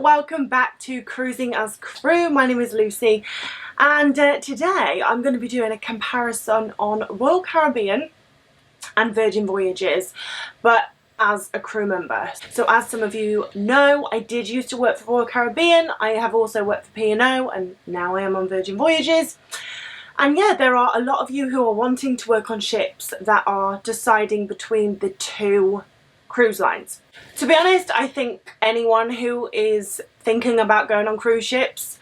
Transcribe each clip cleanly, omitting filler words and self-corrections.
welcome back to Cruising as Crew. My name is Lucy and today I'm going to be doing a comparison on Royal Caribbean and Virgin Voyages, but as a crew member. So as some of you know, I did used to work for Royal Caribbean. I have also worked for P&O and now I am on Virgin Voyages. And yeah, there are a lot of you who are wanting to work on ships that are deciding between the two cruise lines. To be honest, I think anyone who is thinking about going on cruise ships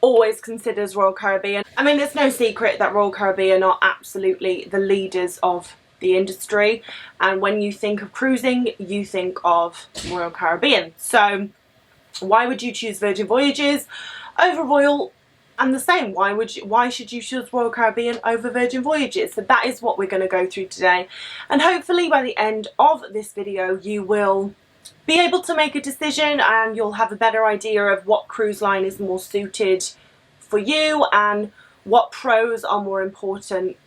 always considers Royal Caribbean. I mean, it's no secret that Royal Caribbean are absolutely the leaders of the industry, and when you think of cruising, you think of Royal Caribbean. So why would you choose Virgin Voyages over Royal? And the same, why should you choose Royal Caribbean over Virgin Voyages? So that is what we're going to go through today, and hopefully by the end of this video you will be able to make a decision and you'll have a better idea of what cruise line is more suited for you and what pros are more important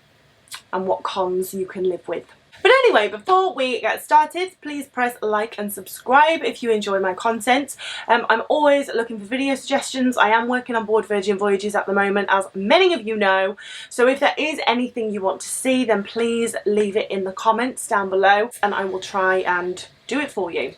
and what cons you can live with. But anyway, before we get started, please press like and subscribe if you enjoy my content. I'm always looking for video suggestions. I am working on board Virgin Voyages at the moment, as many of you know. So if there is anything you want to see, then please leave it in the comments down below and I will try and do it for you.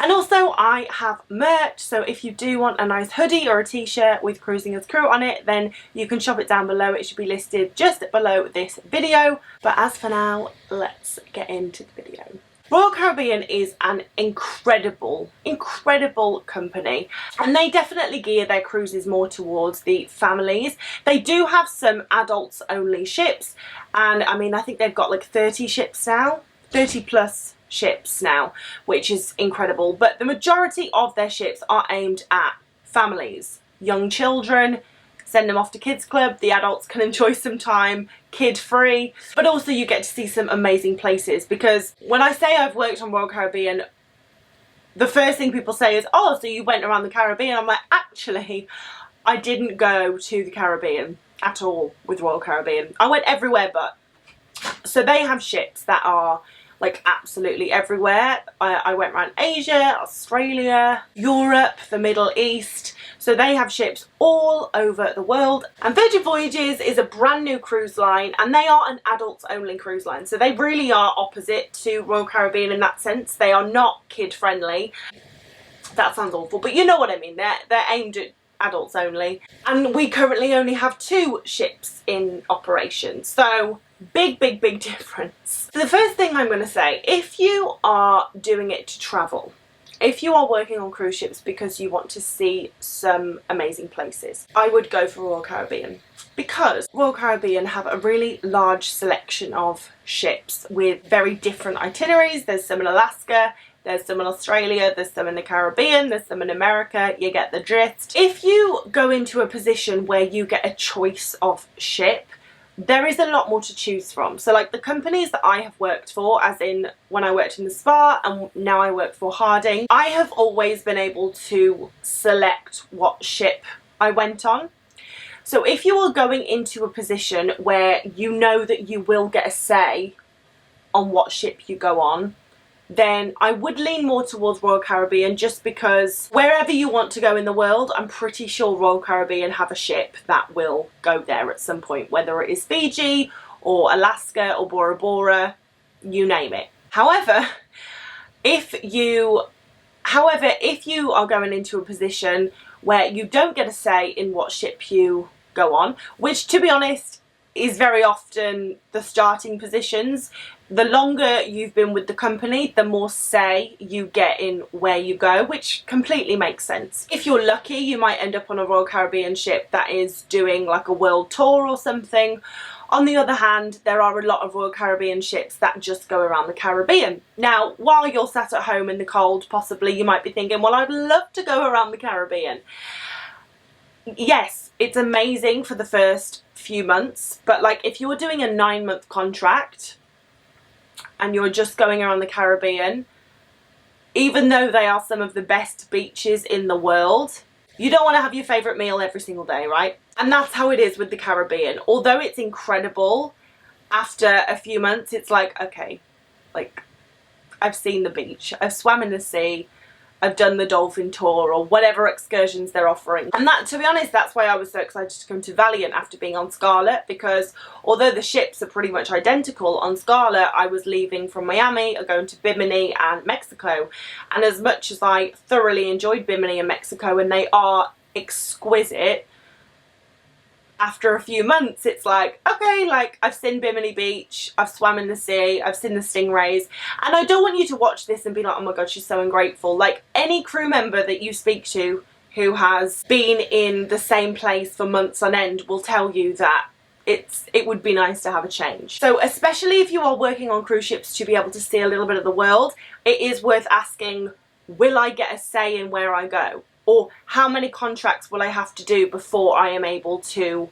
And also I have merch, so if you do want a nice hoodie or a t-shirt with Cruising as Crew on it, then you can shop it down below. It should be listed just below this video. But as for now, let's get into the video. Royal Caribbean is an incredible company, and they definitely gear their cruises more towards the families. They do have some adults only ships, and I mean, I think they've got like 30 ships now, 30 plus ships now, which is incredible. But the majority of their ships are aimed at families, young children. Send them off to kids club, the adults can enjoy some time kid free, but also you get to see some amazing places. Because when I say I've worked on Royal Caribbean, the first thing people say is, oh, so you went around the Caribbean. I'm like, actually I didn't go to the Caribbean at all with Royal Caribbean. I went everywhere but. So they have ships that are like absolutely everywhere. I went around Asia, Australia, Europe, the Middle East. So they have ships all over the world. And Virgin Voyages is a brand new cruise line, and they are an adults only cruise line. So they really are opposite to Royal Caribbean in that sense. They are not kid friendly. That sounds awful, but you know what I mean. They're aimed at adults only. And we currently only have 2 ships in operation. So big difference. So the first thing I'm going to say, if you are doing it to travel, if you are working on cruise ships because you want to see some amazing places, I would go for Royal Caribbean, because Royal Caribbean have a really large selection of ships with very different itineraries. There's some in Alaska, there's some in Australia, there's some in the Caribbean, there's some in America. You get the drift. If you go into a position where you get a choice of ship, there is a lot more to choose from. So like the companies that I have worked for, as in when I worked in the spa and now I work for Harding, I have always been able to select what ship I went on. So if you are going into a position where you know that you will get a say on what ship you go on, then I would lean more towards Royal Caribbean, just because wherever you want to go in the world, I'm pretty sure Royal Caribbean have a ship that will go there at some point, whether it is Fiji or Alaska or Bora Bora, you name it. However, if you are going into a position where you don't get a say in what ship you go on, which to be honest is very often the starting positions, the longer you've been with the company, the more say you get in where you go, which completely makes sense. If you're lucky, you might end up on a Royal Caribbean ship that is doing like a world tour or something. On the other hand, there are a lot of Royal Caribbean ships that just go around the Caribbean. Now, while you're sat at home in the cold, possibly you might be thinking, well, I'd love to go around the Caribbean. Yes, it's amazing for the first few months, but like if you're doing a 9-month contract and you're just going around the Caribbean, even though they are some of the best beaches in the world, you don't want to have your favourite meal every single day, right? And that's how it is with the Caribbean. Although it's incredible, after a few months it's like, okay, like I've seen the beach, I've swam in the sea, I've done the dolphin tour or whatever excursions they're offering. And that, to be honest, that's why I was so excited to come to Valiant after being on Scarlet, because although the ships are pretty much identical, on Scarlet I was leaving from Miami, going to Bimini and Mexico. And as much as I thoroughly enjoyed Bimini and Mexico, and they are exquisite, after a few months it's like, okay, like I've seen Bimini Beach, I've swam in the sea, I've seen the stingrays, and I don't want you to watch this and be like, oh my god, she's so ungrateful. Like, any crew member that you speak to who has been in the same place for months on end will tell you that it would be nice to have a change. So especially if you are working on cruise ships to be able to see a little bit of the world, it is worth asking, will I get a say in where I go? Or how many contracts will I have to do before I am able to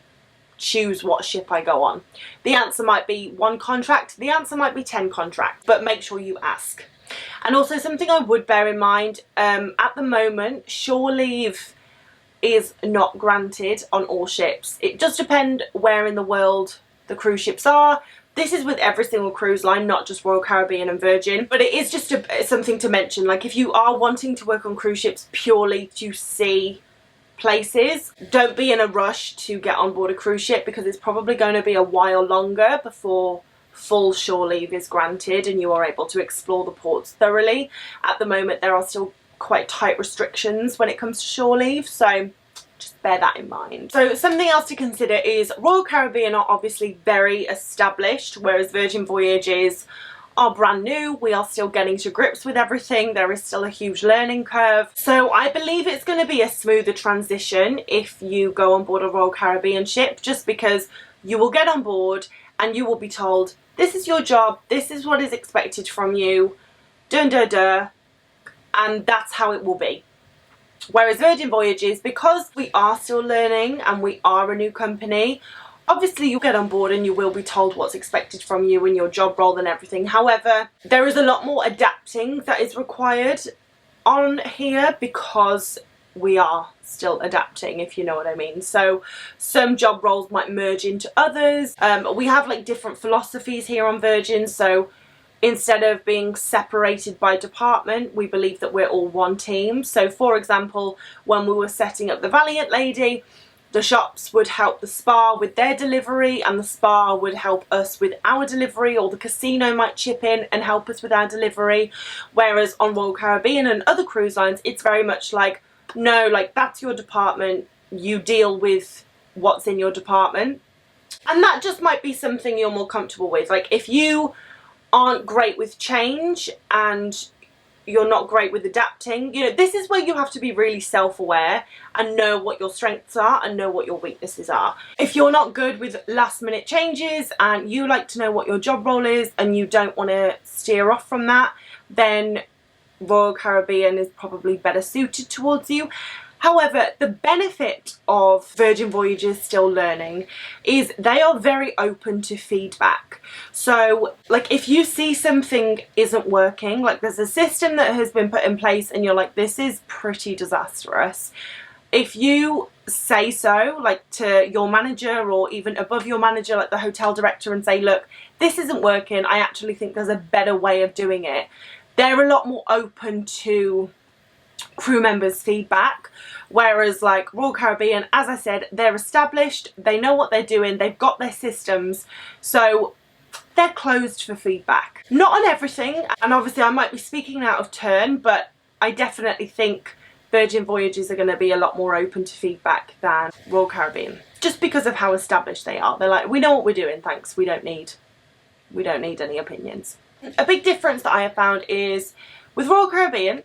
choose what ship I go on? The answer might be 1 contract, the answer might be 10 contracts, but make sure you ask. And also something I would bear in mind, at the moment, shore leave is not granted on all ships. It does depend where in the world the cruise ships are. This is with every single cruise line, not just Royal Caribbean and Virgin, but it is just something to mention. Like, if you are wanting to work on cruise ships purely to see places, don't be in a rush to get on board a cruise ship, because it's probably going to be a while longer before full shore leave is granted and you are able to explore the ports thoroughly. At the moment there are still quite tight restrictions when it comes to shore leave, so just bear that in mind. So something else to consider is Royal Caribbean are obviously very established, whereas Virgin Voyages are brand new. We are still getting to grips with everything. There is still a huge learning curve. So I believe it's going to be a smoother transition if you go on board a Royal Caribbean ship, just because you will get on board and you will be told, this is your job, this is what is expected from you, dun dun dun, and that's how it will be. Whereas Virgin Voyages, because we are still learning and we are a new company, obviously you'll get on board and you will be told what's expected from you and your job role and everything. However, there is a lot more adapting that is required on here, because we are still adapting, if you know what I mean. So some job roles might merge into others. We have like different philosophies here on Virgin, so instead of being separated by department, we believe that we're all one team. So for example, when we were setting up the Valiant Lady, the shops would help the spa with their delivery and the spa would help us with our delivery, or the casino might chip in and help us with our delivery. Whereas on Royal Caribbean and other cruise lines, it's very much like, no, like that's your department, you deal with what's in your department. And that just might be something you're more comfortable with. Like, if you aren't great with change and you're not great with adapting, you know, this is where you have to be really self-aware and know what your strengths are and know what your weaknesses are. If you're not good with last minute changes and you like to know what your job role is and you don't want to steer off from that, then Royal Caribbean is probably better suited towards you. However, the benefit of Virgin Voyages still learning is they are very open to feedback. So like, if you see something isn't working, like there's a system that has been put in place and you're like, this is pretty disastrous, if you say so, like to your manager or even above your manager, like the hotel director, and say, look, this isn't working, I actually think there's a better way of doing it, they're a lot more open to crew members' feedback. Whereas like Royal Caribbean, as I said, they're established, they know what they're doing, they've got their systems, so they're closed for feedback. Not on everything, and obviously I might be speaking out of turn, but I definitely think Virgin Voyages are going to be a lot more open to feedback than Royal Caribbean, just because of how established they are. They're like, we know what we're doing, thanks, we don't need any opinions. A big difference that I have found is with Royal Caribbean,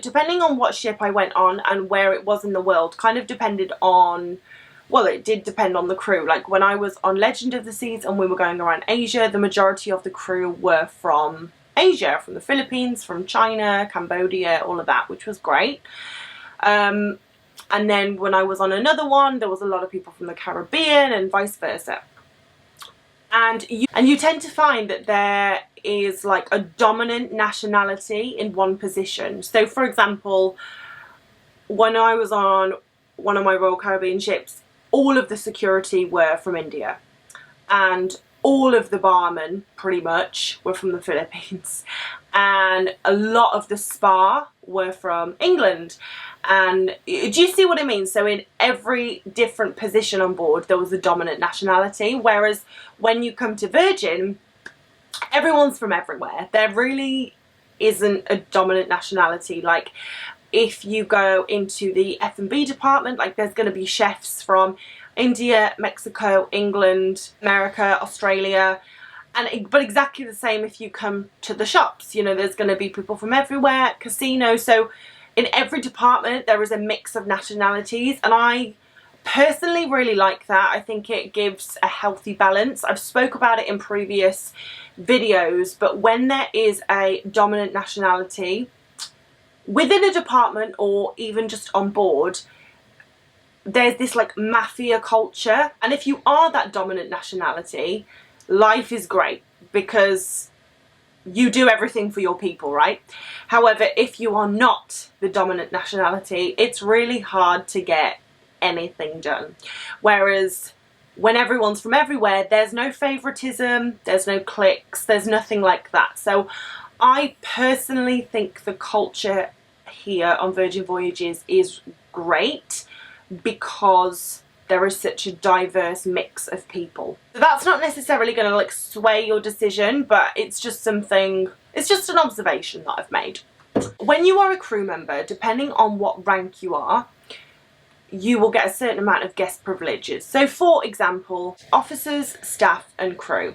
depending on what ship I went on and where it was in the world, kind of depended on, well, it did depend on the crew. Like when I was on Legend of the Seas and we were going around Asia, the majority of the crew were from Asia, from the Philippines, from China, Cambodia, all of that, which was great. And then when I was on another one, there was a lot of people from the Caribbean and vice versa. And you tend to find that there is like a dominant nationality in one position. So for example, when I was on one of my Royal Caribbean ships, all of the security were from India. And all of the barmen pretty much were from the Philippines, and a lot of the spa were from England. And do you see what I mean? So in every different position on board there was a dominant nationality, whereas when you come to Virgin, everyone's from everywhere. There really isn't a dominant nationality. Like if you go into the F&B department, like there's going to be chefs from India, Mexico, England, America, Australia, but exactly the same if you come to the shops. You know, there's going to be people from everywhere, casino. So in every department there is a mix of nationalities, and I personally really like that. I think it gives a healthy balance. I've spoke about it in previous videos, but when there is a dominant nationality within a department or even just on board, there's this like mafia culture, and if you are that dominant nationality, life is great because you do everything for your people, right? However, if you are not the dominant nationality, it's really hard to get anything done. Whereas when everyone's from everywhere, there's no favoritism, there's no cliques, there's nothing like that. So I personally think the culture here on Virgin Voyages is great because there is such a diverse mix of people. So that's not necessarily going to like sway your decision, but it's just something, it's just an observation that I've made. When you are a crew member, depending on what rank you are, you will get a certain amount of guest privileges. So for example, officers, staff and crew.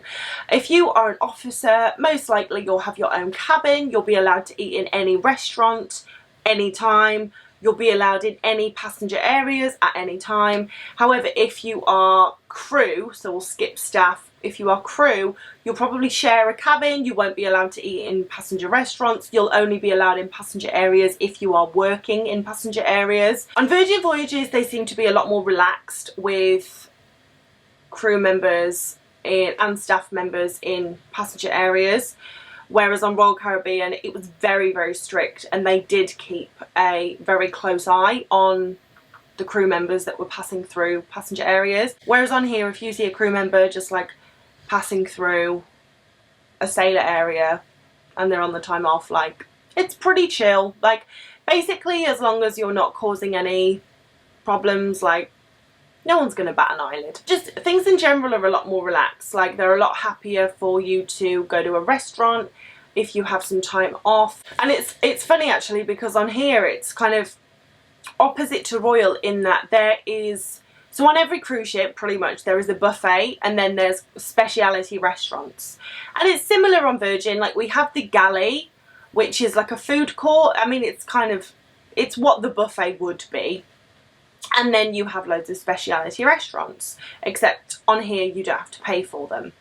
If you are an officer, most likely you'll have your own cabin, you'll be allowed to eat in any restaurant, anytime. You'll be allowed in any passenger areas at any time. However, if you are crew, so we'll skip staff, if you are crew, you'll probably share a cabin. You won't be allowed to eat in passenger restaurants. You'll only be allowed in passenger areas if you are working in passenger areas. On Virgin Voyages, they seem to be a lot more relaxed with crew members and staff members in passenger areas. Whereas on Royal Caribbean, it was very, very strict, and they did keep a very close eye on the crew members that were passing through passenger areas. Whereas on here, if you see a crew member just like passing through a sailor area and they're on the time off, like it's pretty chill. Like basically, as long as you're not causing any problems, like no one's going to bat an eyelid. Just things in general are a lot more relaxed. Like they're a lot happier for you to go to a restaurant if you have some time off. And it's funny actually, because on here it's kind of opposite to Royal in that there is, so on every cruise ship pretty much there is a buffet and then there's speciality restaurants. And it's similar on Virgin. Like we have the galley, which is like a food court. I mean, it's kind of, it's what the buffet would be. And then you have loads of speciality restaurants, except on here you don't have to pay for them.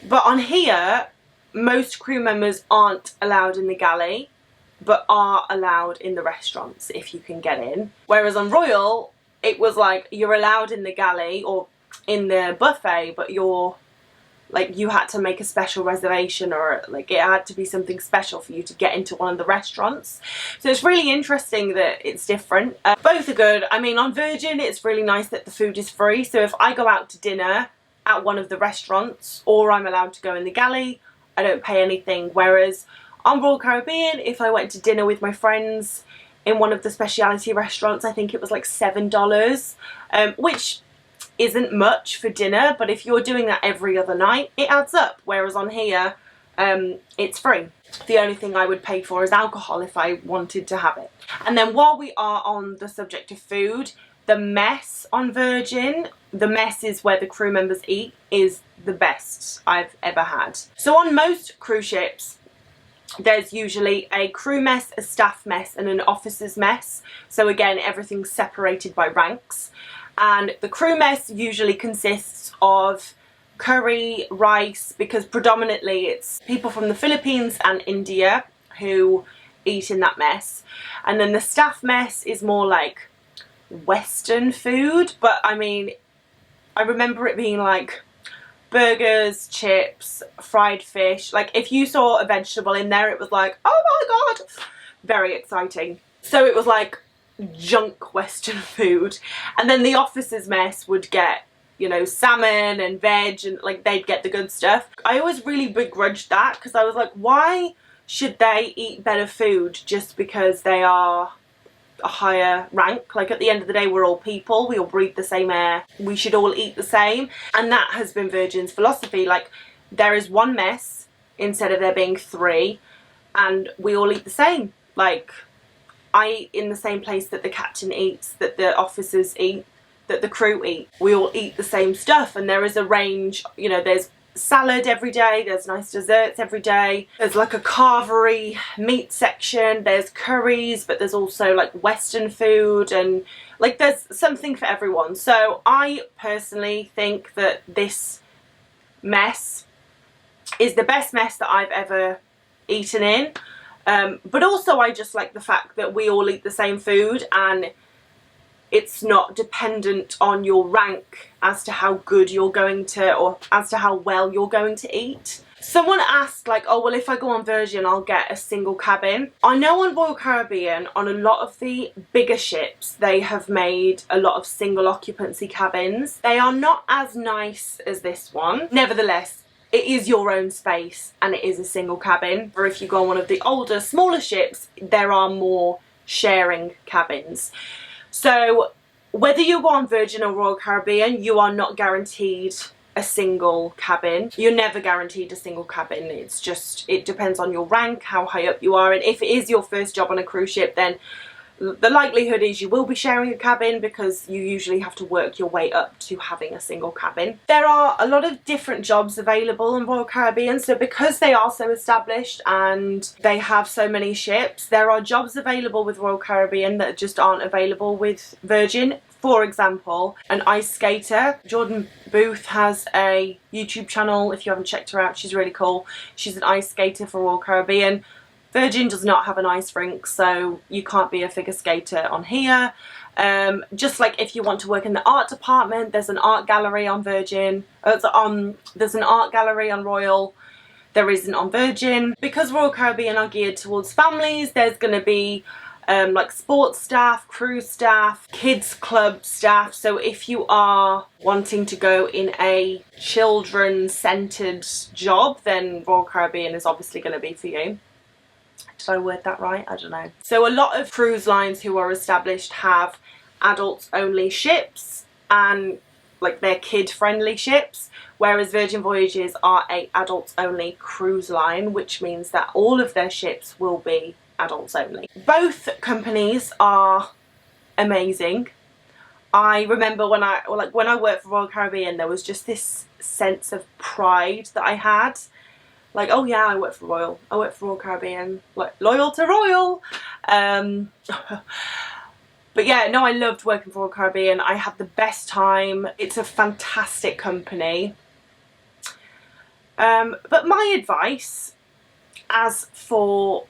But on here, most crew members aren't allowed in the galley, but are allowed in the restaurants if you can get in. Whereas on Royal, it was like you're allowed in the galley or in the buffet, but you're like, you had to make a special reservation, or like it had to be something special for you to get into one of the restaurants. So it's really interesting that it's different. Both are good. I mean, on Virgin, it's really nice that the food is free. So if I go out to dinner at one of the restaurants, or I'm allowed to go in the galley, I don't pay anything. Whereas on Royal Caribbean, if I went to dinner with my friends in one of the speciality restaurants, I think it was like $7, which isn't much for dinner, but if you're doing that every other night, it adds up. Whereas on here, it's free. The only thing I would pay for is alcohol if I wanted to have it. And then while we are on the subject of food, the mess on Virgin, the mess is where the crew members eat, is the best I've ever had. So on most cruise ships, there's usually a crew mess, a staff mess and an officer's mess. So again, everything's separated by ranks. And the crew mess usually consists of curry, rice, because predominantly it's people from the Philippines and India who eat in that mess. And then the staff mess is more like Western food, but I mean, I remember it being like burgers, chips, fried fish. Like if you saw a vegetable in there, it was like, oh my God, very exciting. So it was like junk Western food. And then the officers' mess would get you know, salmon and veg, and like they'd get the good stuff. I always really begrudged that because I was like, why should they eat better food just because they are a higher rank? Like, at the end of the day, we're all people, we all breathe the same air, we should all eat the same. And that has been Virgin's philosophy. Like, there is one mess instead of there being three, and we all eat the same. Like, I eat in the same place that the captain eats, that the officers eat, that the crew eat. We all eat the same stuff, and there is a range, you know, there's salad every day, there's nice desserts every day, there's like a carvery meat section, there's curries, but there's also like Western food, and like there's something for everyone. So I personally think that this mess is the best mess that I've ever eaten in. But also I just like the fact that we all eat the same food, and it's not dependent on your rank as to how good you're going to, or as to how well you're going to eat. Someone asked, like, oh, well, if I go on Virgin, I'll get a single cabin. I know on Royal Caribbean, on a lot of the bigger ships, they have made a lot of single occupancy cabins. They are not as nice as this one. Nevertheless, it is your own space, and it is a single cabin. Or if you go on one of the older, smaller ships, there are more sharing cabins. So whether you go on Virgin or Royal Caribbean, you are not guaranteed a single cabin. You're never guaranteed a single cabin. It's just, it depends on your rank, how high up you are, and if it is your first job on a cruise ship, then the likelihood is you will be sharing a cabin, because you usually have to work your way up to having a single cabin. There are a lot of different jobs available in Royal Caribbean, so because they are so established and they have so many ships, there are jobs available with Royal Caribbean that just aren't available with Virgin. For example, an ice skater. Jordan Booth has a YouTube channel, if you haven't checked her out, she's really cool. She's an ice skater for Royal Caribbean. Virgin does not have an ice rink, so you can't be a figure skater on here. Just like if you want to work in the art department, there's an art gallery on Virgin. There's an art gallery on Royal. There isn't on Virgin. Because Royal Caribbean are geared towards families, there's going to be like sports staff, cruise staff, kids club staff. So if you are wanting to go in a children-centered job, then Royal Caribbean is obviously going to be for you. Did I word that right? I don't know. So a lot of cruise lines who are established have adults only ships, and like they're kid friendly ships, whereas Virgin Voyages are a adults only cruise line, which means that all of their ships will be adults only. Both companies are amazing. I remember when I worked for Royal Caribbean, there was just this sense of pride that I had. Like, oh yeah, I work for Royal. I work for Royal Caribbean. Like, loyal to Royal. But yeah, no, I loved working for Royal Caribbean. I had the best time. It's a fantastic company. But my advice, as for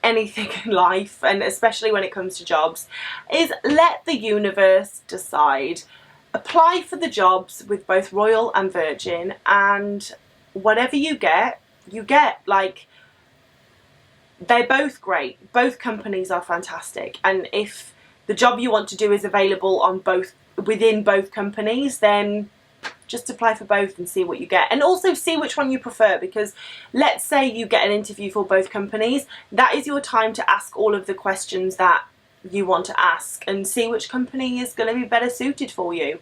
anything in life, and especially when it comes to jobs, is let the universe decide. Apply for the jobs with both Royal and Virgin, and whatever you get, you get. Like, they're both great. Both companies are fantastic, and if the job you want to do is available on both, within both companies, then just apply for both and see what you get. And also see which one you prefer, because let's say you get an interview for both companies, that is your time to ask all of the questions that you want to ask and see which company is going to be better suited for you.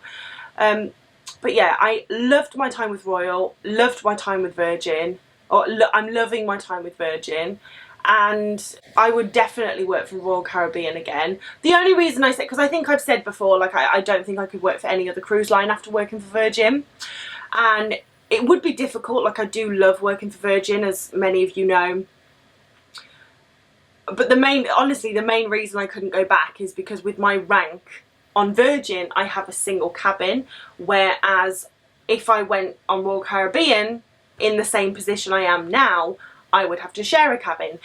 But yeah, I loved my time with Royal, loved my time with Virgin, I'm loving my time with Virgin, and I would definitely work for Royal Caribbean again. The only reason I say, because I think I've said before, like I don't think I could work for any other cruise line after working for Virgin, and it would be difficult. Like, I do love working for Virgin, as many of you know, but honestly the main reason I couldn't go back is because with my rank on Virgin I have a single cabin, whereas if I went on Royal Caribbean in the same position I am now, I would have to share a cabin.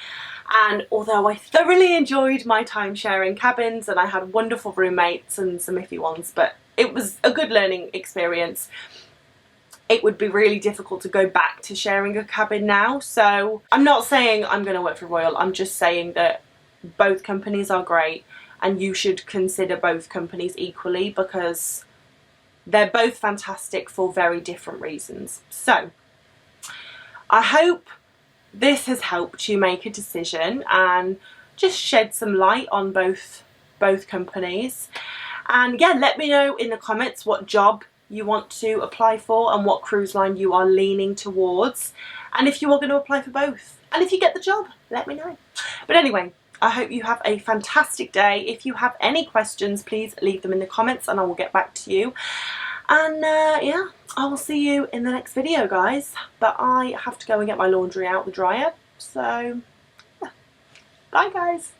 And although I thoroughly enjoyed my time sharing cabins and I had wonderful roommates and some iffy ones, but it was a good learning experience, it would be really difficult to go back to sharing a cabin now. So I'm not saying I'm going to work for Royal, I'm just saying that both companies are great and you should consider both companies equally, because they're both fantastic for very different reasons. So I hope this has helped you make a decision and just shed some light on both companies. And yeah, let me know in the comments what job you want to apply for and what cruise line you are leaning towards, and if you are going to apply for both, and if you get the job, let me know. But anyway, I hope you have a fantastic day. If you have any questions, please leave them in the comments and I will get back to you. And yeah, I will see you in the next video, guys. But I have to go and get my laundry out the dryer. So, yeah. Bye, guys.